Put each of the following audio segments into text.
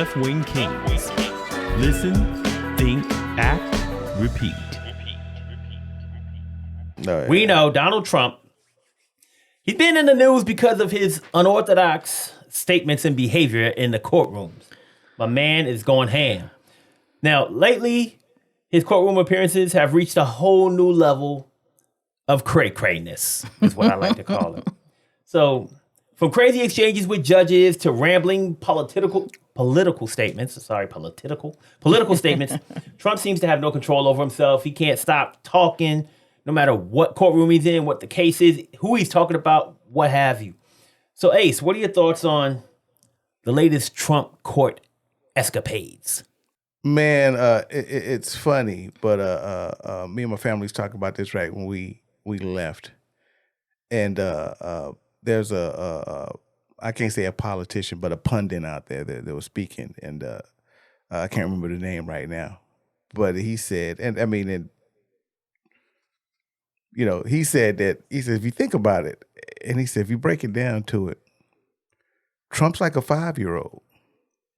left-wing Kingz. Listen, think, act, repeat. We know Donald Trump, he's been in the news because of his unorthodox statements and behavior in the courtrooms. My man is going ham. Now, lately, his courtroom appearances have reached a whole new level of cray-ness, is what I like to call it. So, from crazy exchanges with judges to rambling political statements, Trump seems to have no control over himself. He can't stop talking, no matter what courtroom he's in, what the case is, who he's talking about, what have you. So, Ace, what are your thoughts on the latest Trump court escapades? Man, it's funny, but me and my family was talking about this right when we left, and there's I can't say a politician, but a pundit out there that was speaking, and I can't remember the name right now, but he said, he said if you think about it, and he said if you break it down to it, Trump's like a 5-year-old.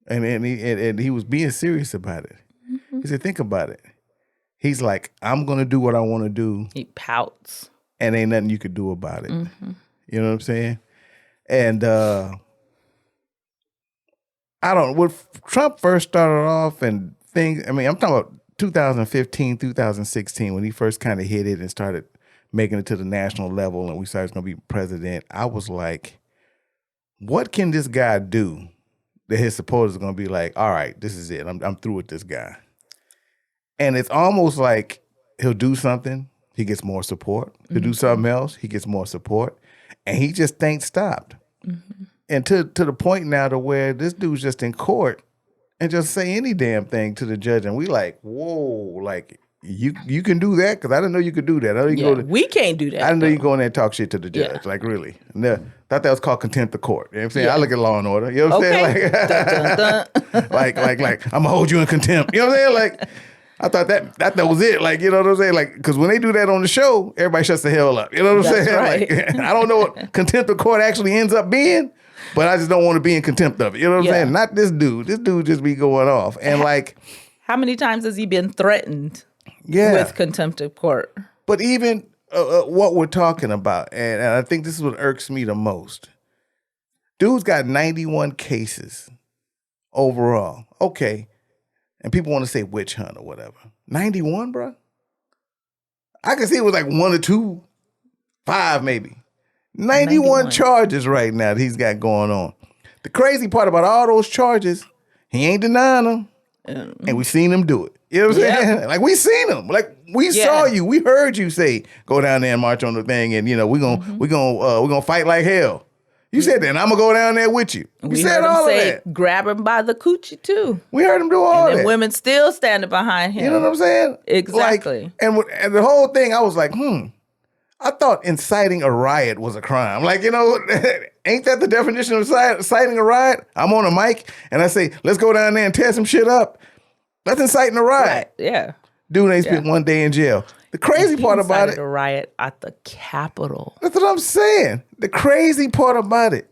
And he was being serious about it. Mm-hmm. He said, think about it. He's like, I'm going to do what I want to do. He pouts. And ain't nothing you could do about it. Mm-hmm. You know what I'm saying? And when Trump first started off and things, I'm talking about 2015, 2016, when he first kind of hit it and started making it to the national level and we started going to be president, I was like, what can this guy do that his supporters are going to be like, all right, this is it. I'm through with this guy. And it's almost like he'll do something, he gets more support. He'll do something else, he gets more support. And he just ain't stopped. Mm-hmm. And to the point now to where this dude's just in court and just say any damn thing to the judge. And we like, whoa, like, you can do that? Because I didn't know you could do that. We can't do that. I didn't know you go in there and talk shit to the judge. Yeah. Like, really. Thought that was called contempt of court. You know what I'm saying? Yeah. I look at Law and Order. You know what I'm saying? Like, dun, dun, dun. like, I'm going to hold you in contempt. You know what I'm saying? Like, I thought that was it. Like, you know what I'm saying? Like, because when they do that on the show, everybody shuts the hell up. You know what I'm saying? Right. Like, I don't know what contempt of court actually ends up being, but I just don't want to be in contempt of it. You know what I'm saying? Not this dude. This dude just be going off. And like, how many times has he been threatened with contempt of court? But even what we're talking about, and I think this is what irks me the most. Dude's got 91 cases overall. Okay. And people want to say witch hunt or whatever. 91, bro? I can see it was like 1 or 2, 5 maybe. 91 charges right now that he's got going on. The crazy part about all those charges, he ain't denying them. And we seen him do it. You know what I'm saying? Like, we seen him. Like, we saw you. We heard you say, go down there and march on the thing, and we're gonna fight like hell. You said that, and I'm gonna go down there with you. We said heard all him say, of that. Grab him by the coochie too. We heard him do all that. And women still standing behind him. You know what I'm saying? Exactly. Like, and the whole thing, I was like, I thought inciting a riot was a crime. Like, ain't that the definition of inciting a riot? I'm on a mic and I say, let's go down there and tear some shit up. That's inciting a riot. Right. Yeah. Dude ain't spent 1 day in jail. The crazy part about it. A riot at the Capitol. That's what I'm saying. The crazy part about it.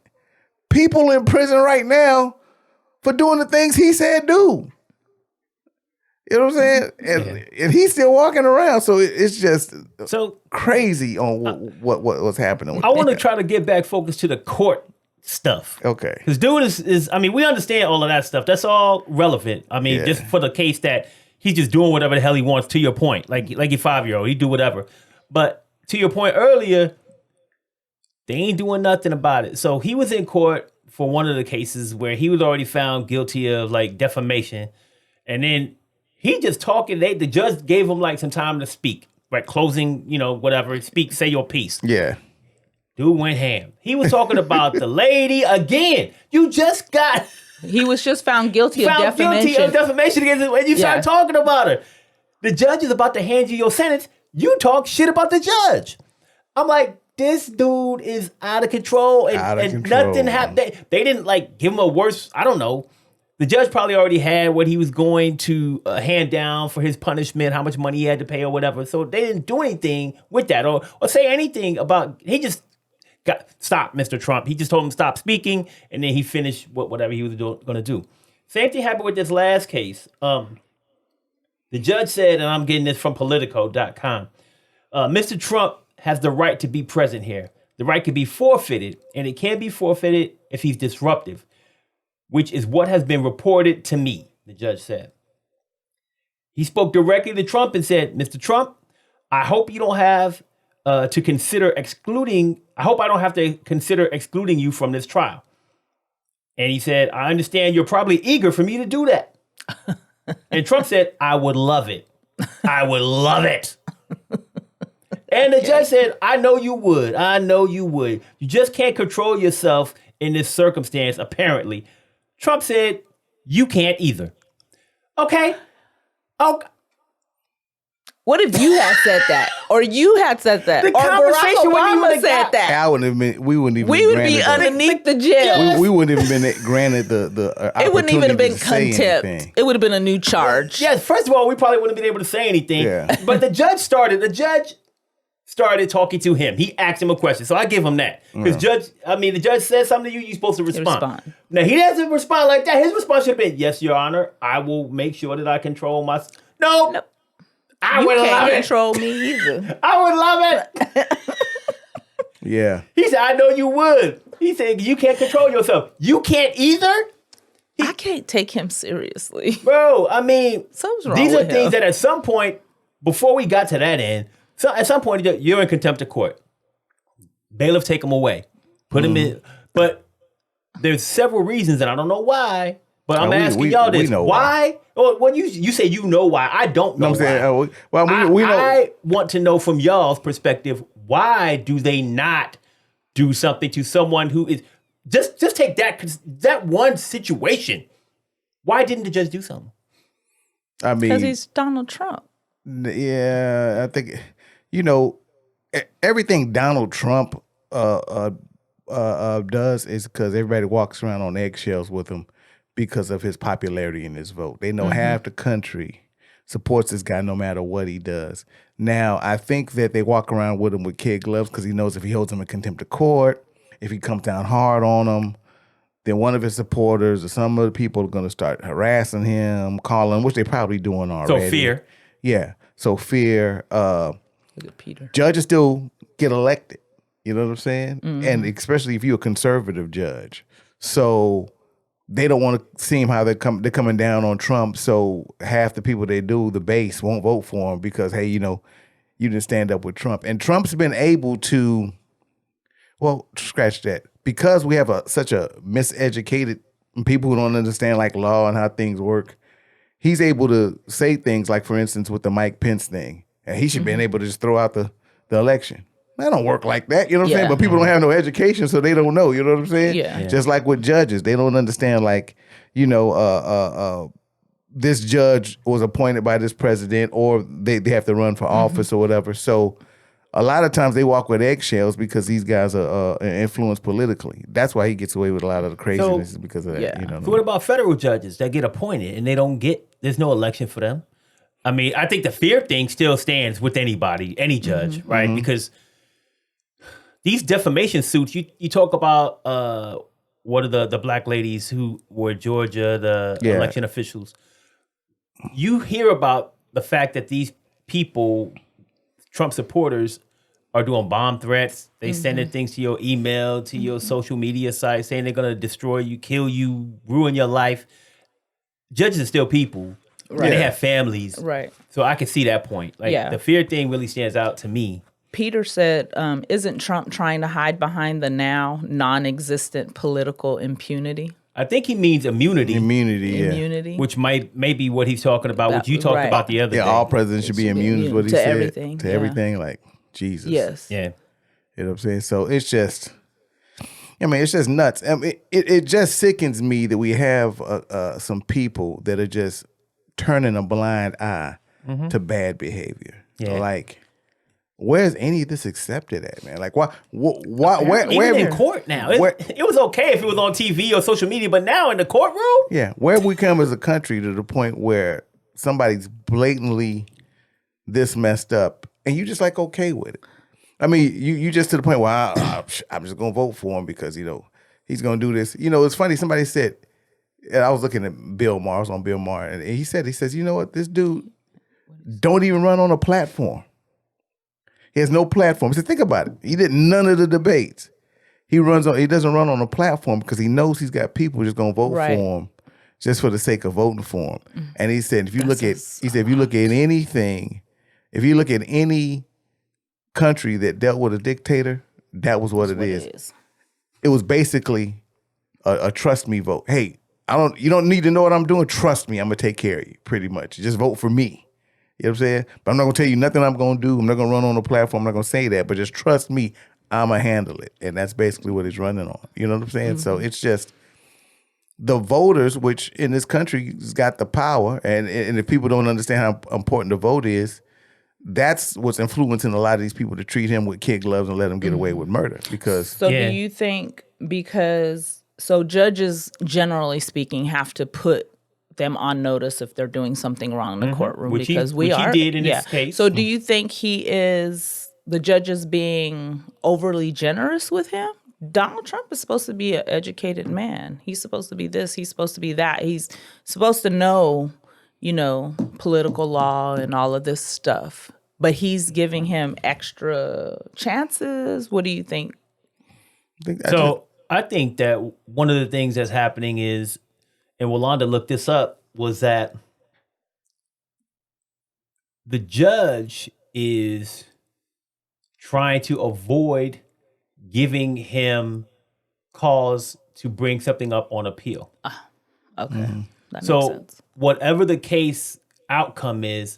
People in prison right now for doing the things he said do. You know what I'm saying? And he's still walking around. So it's just so crazy on what's happening. I want to try to get back focused to the court stuff. Okay. Because dude is, we understand all of that stuff. That's all relevant. Just for the case that he's just doing whatever the hell he wants, to your point. Like your 5-year-old, he do whatever. But to your point earlier, they ain't doing nothing about it. So he was in court for one of the cases where he was already found guilty of like defamation. And then he just talking, the judge gave him like some time to speak, right? Closing, whatever, speak, say your piece. Yeah. Dude went ham. He was talking about the lady again. You just got... He was just found guilty of defamation. Guilty of defamation against when you start talking about her. The judge is about to hand you your sentence. You talk shit about the judge. I'm like, this dude is out of control. And nothing happened. They didn't like give him a worse, I don't know. The judge probably already had what he was going to hand down for his punishment, how much money he had to pay or whatever. So they didn't do anything with that or say anything about, he just stop, Mr. Trump. He just told him to stop speaking, and then he finished whatever he was going to do. Same thing happened with this last case. The judge said, and I'm getting this from Politico.com, Mr. Trump has the right to be present here. The right can be forfeited, and it can be forfeited if he's disruptive, which is what has been reported to me, the judge said. He spoke directly to Trump and said, Mr. Trump, I hope you don't have to consider excluding, I hope I don't have to consider excluding you from this trial. And he said, I understand you're probably eager for me to do that. And Trump said, I would love it. I would love it. And the judge said, I know you would. I know you would. You just can't control yourself in this circumstance, apparently. Trump said, you can't either. Okay. What if you had said that, or you had said that, The or conversation Barack wouldn't Obama even said got- that? I wouldn't have been. We wouldn't even. We would be granted underneath the jail. we wouldn't even been granted the It wouldn't even have been opportunity to say contempt. anything. It would have been a new charge. Yes, first of all, we probably wouldn't have been able to say anything. Yeah. But the judge started talking to him. He asked him a question. So I give him that. Because the judge said something to you, you're supposed to respond. Now, he doesn't respond like that. His response should have been, yes, Your Honor, I will make sure that I control my... No. I You would love can't it. control me either. I would love it. Yeah. He said, I know you would. He said, you can't control yourself. You can't either? I can't take him seriously. Bro, I mean, Something's wrong these are with things him. that at some point, before we got to that end, so at some point, you're in contempt of court. Bailiff take him away. Put him in. But there's several reasons, and I don't know why, but I'm asking y'all this. know Why? Well, when you say you know why, I don't know I'm saying, why. we know. I want to know from y'all's perspective, why do they not do something to someone who is... Just take that one situation. Why didn't the judge do something? I mean, Because he's Donald Trump. yeah, I think everything Donald Trump does is because everybody walks around on eggshells with him because of his popularity in his vote. They know half the country supports this guy no matter what he does. Now, I think that they walk around with him with kid gloves because he knows if he holds him in contempt of court, if he comes down hard on him, then one of his supporters or some of the people are going to start harassing him, calling, which they're probably doing already. So fear. Yeah. So fear. Look at Peter. Judges still get elected. You know what I'm saying? And especially if you're a conservative judge. So they don't want to seem how they're coming down on Trump. So half the people they do, the base, won't vote for him because, hey, you didn't stand up with Trump. And Trump's been able to, well, scratch that. Because we have such a miseducated people who don't understand like law and how things work, he's able to say things like, for instance, with the Mike Pence thing. And he should have been able to just throw out the election. That don't work like that, you know what I'm saying? But people don't have no education, so they don't know, you know what I'm saying? Yeah. Just like with judges, they don't understand like, this judge was appointed by this president or they have to run for office or whatever. So a lot of times they walk with eggshells because these guys are influenced politically. That's why he gets away with a lot of the craziness is because of that. yeah. You know what I So mean? what about federal judges that get appointed and there's no election for them? I mean, I think the fear thing still stands with anybody, any judge, right? Because these defamation suits, you talk about what are the black ladies who were Georgia, the election officials. You hear about the fact that these people, Trump supporters, are doing bomb threats. They sending things to your email, to your social media site, saying they're going to destroy you, kill you, ruin your life. Judges are still people. Right. And they have families. Right. So I can see that point. Like the fear thing really stands out to me. Peter said, isn't Trump trying to hide behind the now non-existent political impunity? I think he means immunity. Immunity. Which may be what he's talking about, which you talked about the other day. Yeah, all presidents should be immune is what he said. Everything. To everything, like Jesus. Yes. Yeah. You know what I'm saying? So it's just nuts. I mean, it just sickens me that we have some people that are just turning a blind eye to bad behavior. Yeah. Like, where's any of this accepted at, man? Like, why where Even in court now. It was okay if it was on TV or social media, but now in the courtroom? Yeah, where have we come as a country to the point where somebody's blatantly this messed up and you just like okay with it? I mean, you just to the point where I'm just gonna vote for him because he's gonna do this. It's funny. Somebody said And I was looking at Bill Maher. I was on Bill Maher, and he says, you know what? This dude don't even run on a platform. He has no platform. He said, think about it. He did none of the debates. He doesn't run on a platform because he knows he's got people just gonna vote for him just for the sake of voting for him. Mm-hmm. And he said, if you look at any country that dealt with a dictator, that was what it is. It was basically a trust me vote. Hey, you don't need to know what I'm doing. Trust me, I'm gonna take care of you, pretty much. Just vote for me. You know what I'm saying? But I'm not gonna tell you nothing I'm gonna do. I'm not gonna run on the platform. I'm not gonna say that, but just trust me, I'm gonna handle it. And that's basically what he's running on. You know what I'm saying? Mm-hmm. So it's just the voters, which in this country has got the power, and if people don't understand how important the vote is, that's what's influencing a lot of these people to treat him with kid gloves and let him get away with murder. Because do you think judges, generally speaking, have to put them on notice if they're doing something wrong in the courtroom? Which because he did in this case. So do you think the judge is being overly generous with him? Donald Trump is supposed to be an educated man. He's supposed to be this. He's supposed to be that. He's supposed to know, political law and all of this stuff. But he's giving him extra chances. What do you think? I think that one of the things that's happening is, and Walanda looked this up, was that the judge is trying to avoid giving him cause to bring something up on appeal. Okay. Mm-hmm. That makes sense. Whatever the case outcome is,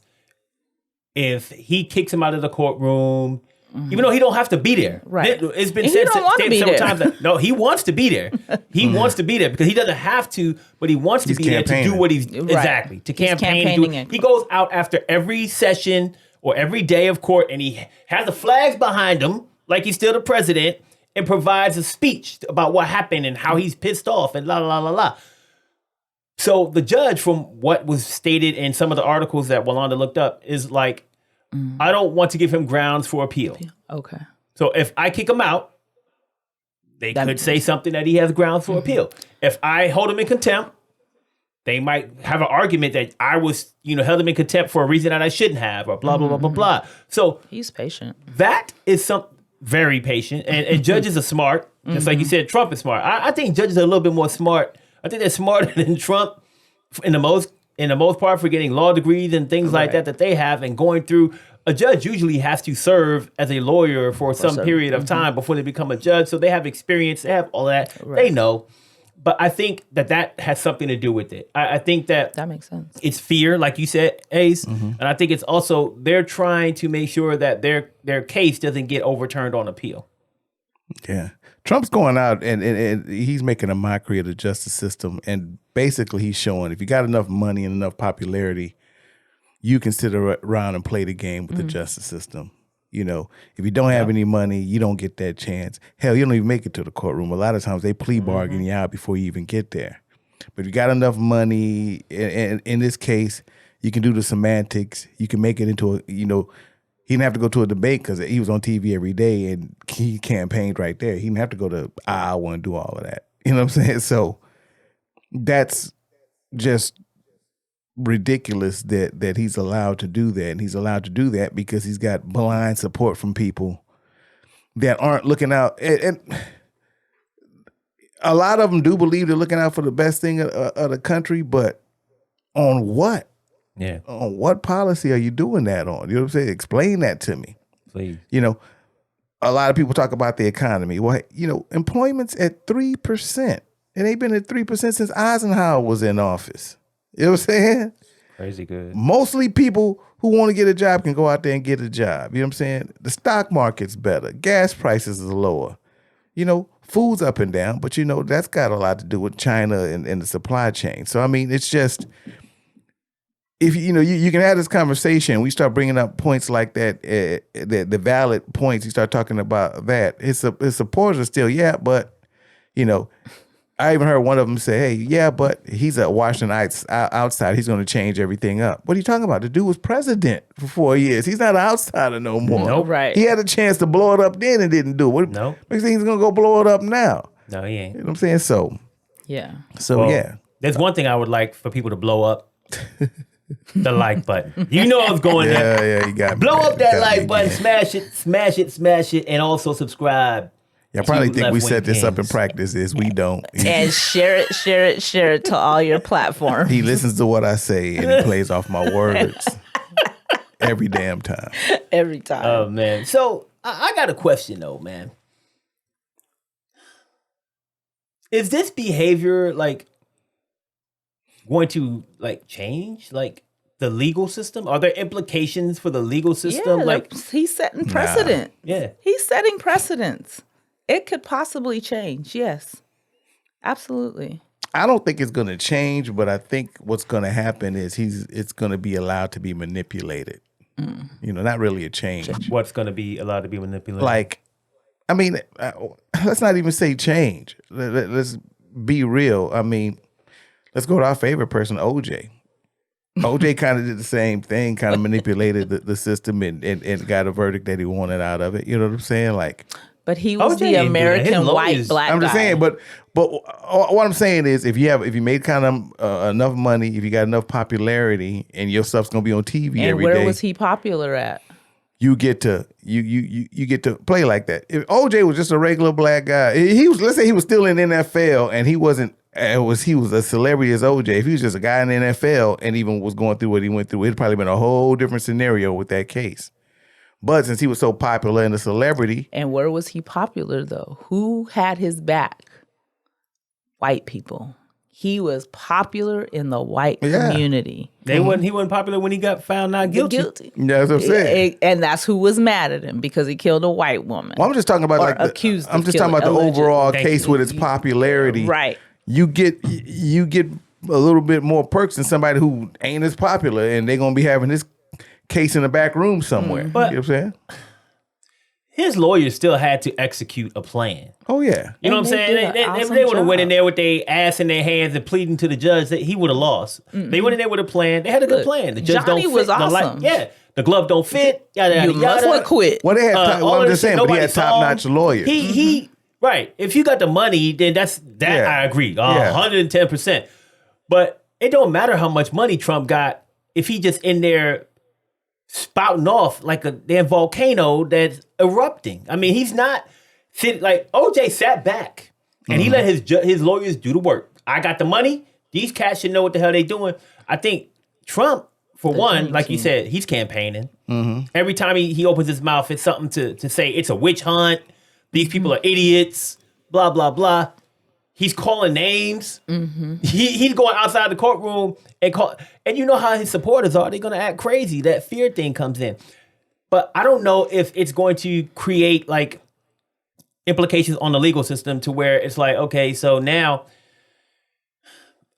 if he kicks him out of the courtroom, even though he don't have to be there. Right. It's been said several times that no, he wants to be there. He wants to be there because he doesn't have to, but he wants to be there to do what he's exactly to campaign. He goes out after every session or every day of court, and he has the flags behind him like he's still the president, and provides a speech about what happened and how he's pissed off and la la la la. So the judge, from what was stated in some of the articles that Walanda looked up, is like, I don't want to give him grounds for appeal. Okay. So if I kick him out, they could say something that he has grounds for appeal. If I hold him in contempt, they might have an argument that I was, held him in contempt for a reason that I shouldn't have, or blah, blah, blah, blah, blah. So he's patient. That is very patient. And judges are smart. Just like you said, Trump is smart. I think judges are a little bit more smart. I think they're smarter than Trump in the most part for getting law degrees and things like that they have, and going through. A judge usually has to serve as a lawyer for some period of time before they become a judge. So they have experience, they have all that. Right. They know. But I think that has something to do with it. I think that makes sense. It's fear, like you said, Ace. And I think it's also they're trying to make sure that their case doesn't get overturned on appeal. Yeah. Trump's going out and he's making a mockery of the justice system. And basically he's showing if you got enough money and enough popularity, you can sit around and play the game with the justice system. If you don't have any money, you don't get that chance. Hell, you don't even make it to the courtroom. A lot of times they plea bargain you out before you even get there. But if you got enough money, and in this case, you can do the semantics. You can make it into he didn't have to go to a debate because he was on TV every day and he campaigned right there. He didn't have to go to Iowa and do all of that. You know what I'm saying? So that's just ridiculous that he's allowed to do that. And he's allowed to do that because he's got blind support from people that aren't looking out. And a lot of them do believe they're looking out for the best thing of the country, but on what? Yeah. On what policy are you doing that on? You know what I'm saying? Explain that to me. Please. A lot of people talk about the economy. Well, employment's at 3%. And they've been at 3% since Eisenhower was in office. You know what I'm saying? Crazy good. Mostly people who want to get a job can go out there and get a job. You know what I'm saying? The stock market's better. Gas prices is lower. Food's up and down, but that's got a lot to do with China and the supply chain. So, it's just, if you can have this conversation, we start bringing up points like that, the valid points, you start talking about that. His supporters are still, but, I even heard one of them say, hey, yeah, but he's a Washington outside. He's going to change everything up. What are you talking about? The dude was president for 4 years. He's not an outsider no more. Nope. Right. He had a chance to blow it up then and didn't do it. What makes you think he's going to go blow it up now? No, he ain't. You know what I'm saying? So, yeah. So, yeah. There's one thing I would like for people to blow up. The like button. You know I was going there. Yeah, you got me. Blow up that like me button, again. smash it, and also subscribe. I probably think we Left-Wing set this up in Kingz. practice. Is we don't. And share it to all your platforms. He listens to what I say and he plays off my words every damn time. Every time. Oh man. So I got a question though, man. Is this behavior like going to like change like the legal system? Are there implications for the legal system? Yeah, like he's setting precedent. yeah. He's setting precedents. It could possibly change. Yes, absolutely. I don't think it's going to change, but I think what's going to happen is it's going to be allowed to be manipulated. You know, not really a change. What's going to be allowed to be manipulated? Like, I mean, let's not even say change. Let's be real. I mean, let's go to our favorite person, OJ. OJ kind of did the same thing, kind of manipulated the system and got a verdict that he wanted out of it. You know what I'm saying? Like, But he was OJ the didn't do that. His American white lawyers- black I'm just guy. saying, but what I'm saying is, if you made kind of enough money, if you got enough popularity, and your stuff's gonna be on TV and every where day, was he popular at? you get to you get to play like that. If OJ was just a regular black guy, he was, let's say he was still in NFL and he wasn't. He was a celebrity as OJ. If he was just a guy in the NFL and even was going through what he went through, it'd probably been a whole different scenario with that case. But since he was so popular and a celebrity, And where was he popular though? Who had his back? White people. He was popular in the white Yeah. community. he wasn't popular when he got found not guilty. that's what I'm saying. And that's who was mad at him because he killed a white woman. Well, I'm just talking about Or like accused I'm of just talking about the killing, overall allegedly. case with its popularity. Right. You get a little bit more perks than somebody who ain't as popular, and they're gonna be having this case in the back room somewhere. But- you know what I'm saying? His lawyers still had to execute a plan. Oh yeah. You know what I'm And they saying? did an They awesome would have went in job. there with their ass in their hands and pleading to the judge that he would have lost. They went in there with a plan. They had a good Look, plan. The judge Johnny don't fit. was The awesome. the glove don't fit. Yada yada You must yada. have quit. Well, they had. All Well, I'm of just this saying, shit but he nobody had saw. top-notch lawyers. He right. If you got the money, then that Yeah. I agree, Yeah. 110%. But it don't matter how much money Trump got if he just in there spouting off like a damn volcano that's erupting. I mean, he's not like OJ sat back and he let his lawyers do the work. I got the money. These cats should know what the hell they doing. I think Trump, for one, like you said, he's campaigning. Every time he opens his mouth, it's something to say it's a witch hunt. These people are idiots. Blah blah blah. He's calling names. He's going outside the courtroom and you know how his supporters are. They're gonna act crazy. That fear thing comes in. But I don't know if it's going to create like implications on the legal system to where it's like, okay, so now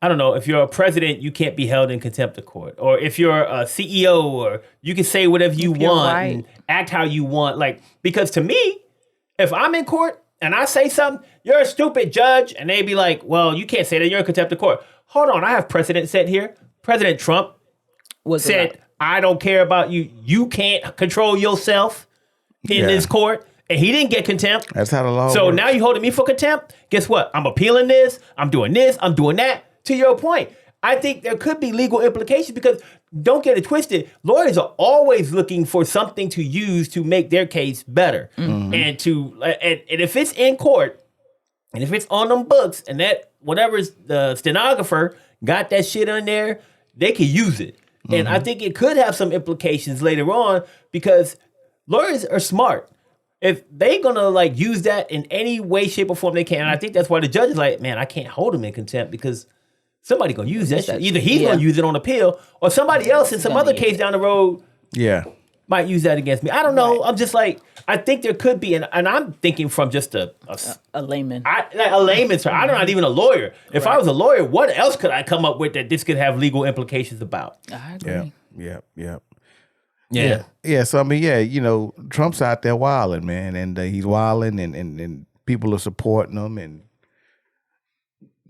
I don't know, if you're a president, you can't be held in contempt of court. Or if you're a CEO, or you can say whatever you If you're want right. and act how you want. Like, because to me, if I'm in court and I say something, you're a stupid judge, and they be like, well, you can't say that, you're in contempt of court. Hold on, I have precedent set here. President Trump Was it said, right? I don't care about you. You can't control yourself in Yeah. this court. And he didn't get contempt. That's how the law So works. now you holding me for contempt? Guess what? I'm appealing this. I'm doing this. I'm doing that. To your point, I think there could be legal implications because don't get it twisted. Lawyers are always looking for something to use to make their case better. And if it's in court and if it's on them books and that whatever's the stenographer got that shit on there, they can use it. And I think it could have some implications later on because lawyers are smart. If they gonna like use that in any way, shape, or form they can, and I think that's why the judge is like, man, I can't hold him in contempt because somebody gonna use that shit. Either he's gonna use it on appeal, or somebody else in some gonna other use case down the road Yeah. might use that against me. I don't know. I'm just like, I think there could be, and I'm thinking from just a layman. like a layman's term. I'm not even a lawyer. If I was a lawyer, what else could I come up with that this could have legal implications about? I agree. Yeah. Yeah. So I mean, yeah, you know, Trump's out there wilding, man, and he's wilding, and people are supporting him, and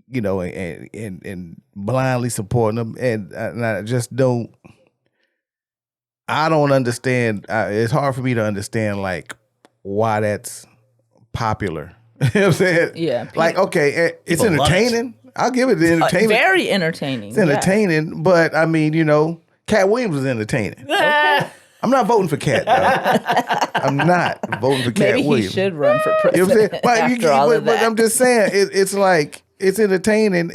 you know, and blindly supporting him, and I just don't. I don't understand. It's hard for me to understand like why that's popular. You know what I'm saying? Yeah. Like, okay, it's People love it. entertaining. I'll give it the entertainment. Very entertaining. It's entertaining, but I mean, Cat Williams was entertaining. I'm not voting for Cat, though. I'm not voting for Cat Maybe Williams. he should run for president. You know what I'm saying? But, after all of but that. I'm just saying, it's like, it's entertaining.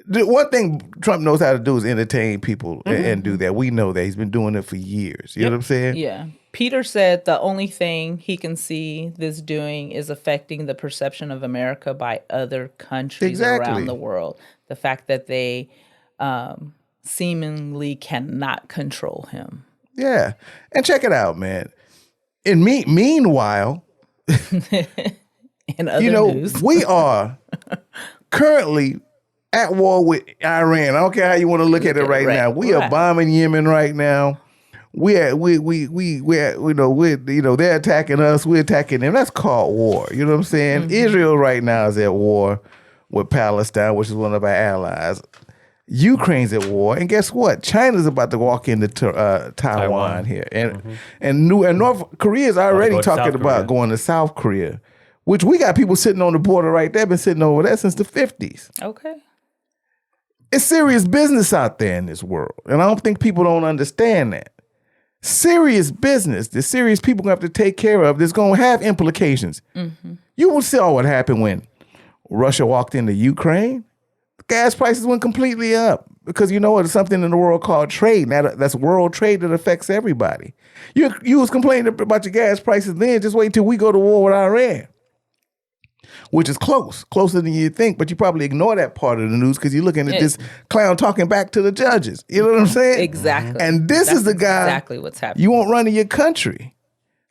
The one thing Trump knows how to do is entertain people and do that. We know that. He's been doing it for years. You know what I'm saying? Yeah. Peter said the only thing he can see this doing is affecting the perception of America by other countries around the world. The fact that they seemingly cannot control him. Yeah. And check it out, man. Meanwhile, In other news. we are currently at war with Iran. I don't care how you want to look at it right now. We are bombing Yemen right now. They're attacking us. We're attacking them. That's called war. You know what I'm saying? Israel right now is at war with Palestine, which is one of our allies. Ukraine's at war, and guess what? China's about to walk into Taiwan here, and North Korea's already talking about going to South Korea, which we got people sitting on the border right there, been sitting over there since the 50s. Okay. It's serious business out there in this world, and I don't think people don't understand that. Serious business, the serious people gonna have to take care of. There's gonna have implications. You will see what happened when Russia walked into Ukraine. Gas prices went completely up because there's something in the world called trade. Now that's world trade that affects everybody. You was complaining about your gas prices then. Just wait until we go to war with Iran, which is closer than you think. But you probably ignore that part of the news because you're looking at this clown talking back to the judges. You know what I'm saying? Exactly. And this is the guy. Exactly what's happening. You won't run in your country.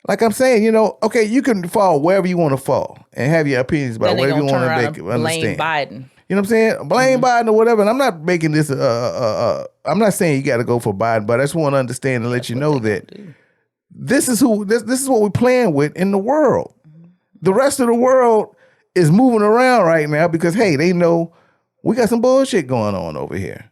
Like I'm saying, okay, you can fall wherever you want to fall and have your opinions about whatever you want to make. Blame Biden. You know what I'm saying? Blame Biden or whatever. And I'm not making this, I'm not saying you got to go for Biden, but I just want to understand and let you know that this is what we're playing with in the world. The rest of the world is moving around right now because, hey, they know we got some bullshit going on over here.